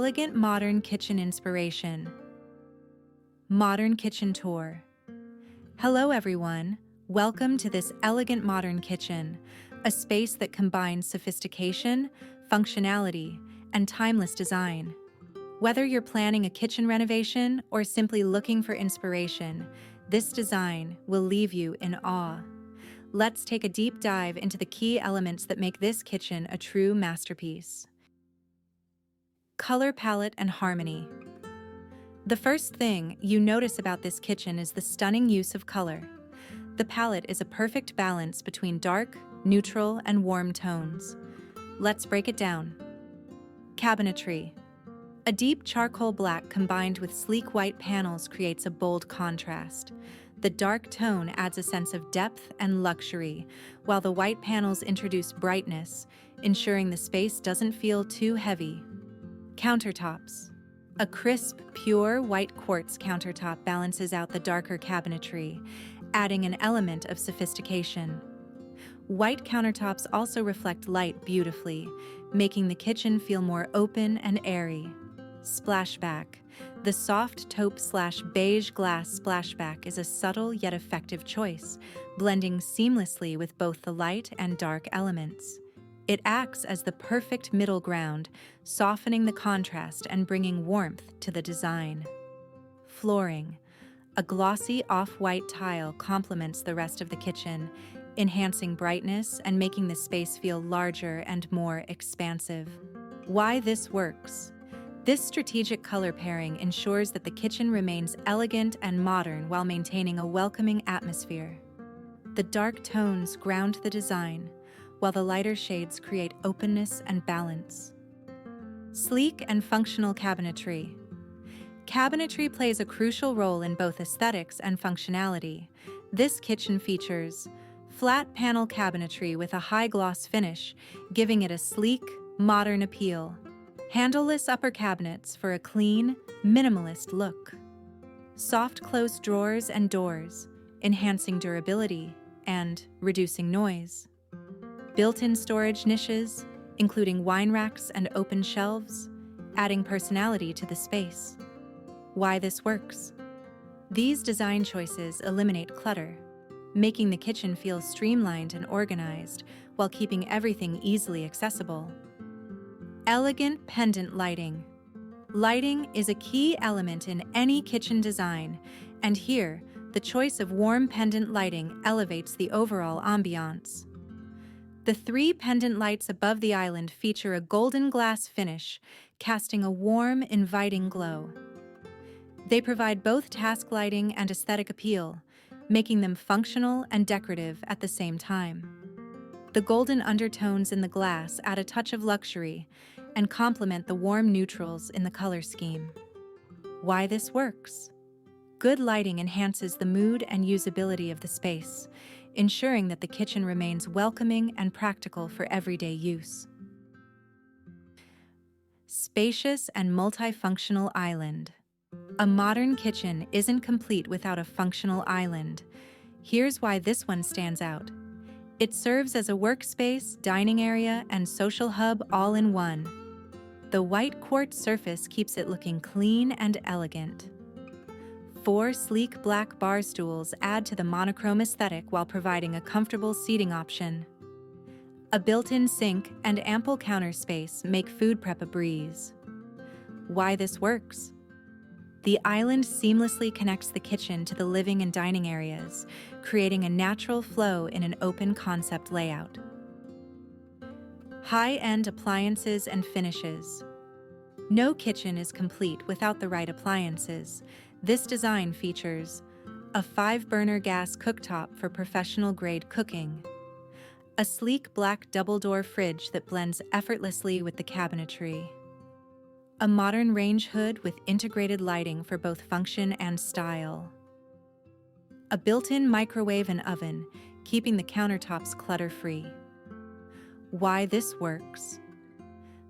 Elegant modern kitchen inspiration. Modern kitchen tour. Hello everyone, welcome to this elegant modern kitchen, a space that combines sophistication, functionality, and timeless design. Whether you're planning a kitchen renovation or simply looking for inspiration, this design will leave you in awe. Let's take a deep dive into the key elements that make this kitchen a true masterpiece. Color palette and harmony. The first thing you notice about this kitchen is the stunning use of color. The palette is a perfect balance between dark, neutral, and warm tones. Let's break it down. Cabinetry. A deep charcoal black combined with sleek white panels creates a bold contrast. The dark tone adds a sense of depth and luxury, while the white panels introduce brightness, ensuring the space doesn't feel too heavy. Countertops. A crisp, pure white quartz countertop balances out the darker cabinetry, adding an element of sophistication. White countertops also reflect light beautifully, making the kitchen feel more open and airy. Splashback. The soft taupe/beige glass splashback is a subtle yet effective choice, blending seamlessly with both the light and dark elements. It acts as the perfect middle ground, softening the contrast and bringing warmth to the design. Flooring. A glossy off-white tile complements the rest of the kitchen, enhancing brightness and making the space feel larger and more expansive. Why this works? This strategic color pairing ensures that the kitchen remains elegant and modern while maintaining a welcoming atmosphere. The dark tones ground the design, while the lighter shades create openness and balance. Sleek and functional cabinetry. Cabinetry plays a crucial role in both aesthetics and functionality. This kitchen features flat panel cabinetry with a high gloss finish, giving it a sleek, modern appeal. Handleless upper cabinets for a clean, minimalist look. Soft closed drawers and doors, enhancing durability and reducing noise. Built-in storage niches, including wine racks and open shelves, adding personality to the space. Why this works? These design choices eliminate clutter, making the kitchen feel streamlined and organized while keeping everything easily accessible. Elegant pendant lighting. Lighting is a key element in any kitchen design, and here, the choice of warm pendant lighting elevates the overall ambiance. The 3 pendant lights above the island feature a golden glass finish, casting a warm, inviting glow. They provide both task lighting and aesthetic appeal, making them functional and decorative at the same time. The golden undertones in the glass add a touch of luxury and complement the warm neutrals in the color scheme. Why this works? Good lighting enhances the mood and usability of the space, ensuring that the kitchen remains welcoming and practical for everyday use. Spacious and multifunctional island. A modern kitchen isn't complete without a functional island. Here's why this one stands out. It serves as a workspace, dining area, and social hub all in one. The white quartz surface keeps it looking clean and elegant. 4 sleek black bar stools add to the monochrome aesthetic while providing a comfortable seating option. A built-in sink and ample counter space make food prep a breeze. Why this works? The island seamlessly connects the kitchen to the living and dining areas, creating a natural flow in an open concept layout. High-end appliances and finishes. No kitchen is complete without the right appliances. This design features a 5-burner gas cooktop for professional-grade cooking, a sleek black double-door fridge that blends effortlessly with the cabinetry, a modern range hood with integrated lighting for both function and style, a built-in microwave and oven, keeping the countertops clutter-free. Why this works?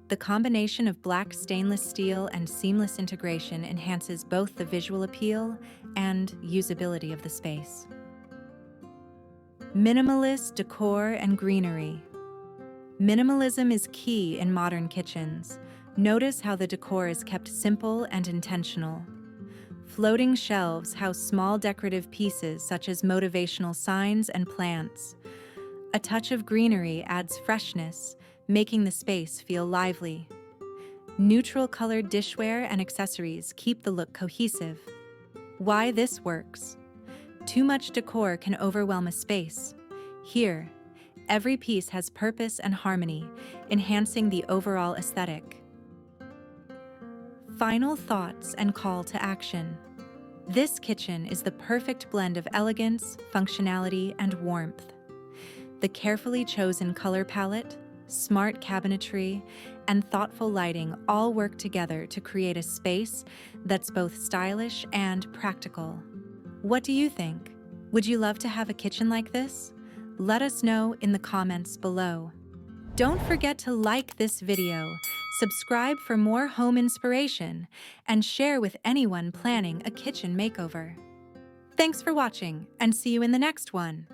The combination of black stainless steel and seamless integration enhances both the visual appeal and usability of the space. Minimalist decor and greenery. Minimalism is key in modern kitchens. Notice how the decor is kept simple and intentional. Floating shelves house small decorative pieces such as motivational signs and plants. A touch of greenery adds freshness, making the space feel lively. Neutral-colored dishware and accessories keep the look cohesive. Why this works? Too much decor can overwhelm a space. Here, every piece has purpose and harmony, enhancing the overall aesthetic. Final thoughts and call to action. This kitchen is the perfect blend of elegance, functionality, and warmth. The carefully chosen color palette, smart cabinetry, and thoughtful lighting all work together to create a space that's both stylish and practical. What do you think? Would you love to have a kitchen like this? Let us know in the comments below. Don't forget to like this video, subscribe for more home inspiration, and share with anyone planning a kitchen makeover. Thanks for watching, and see you in the next one.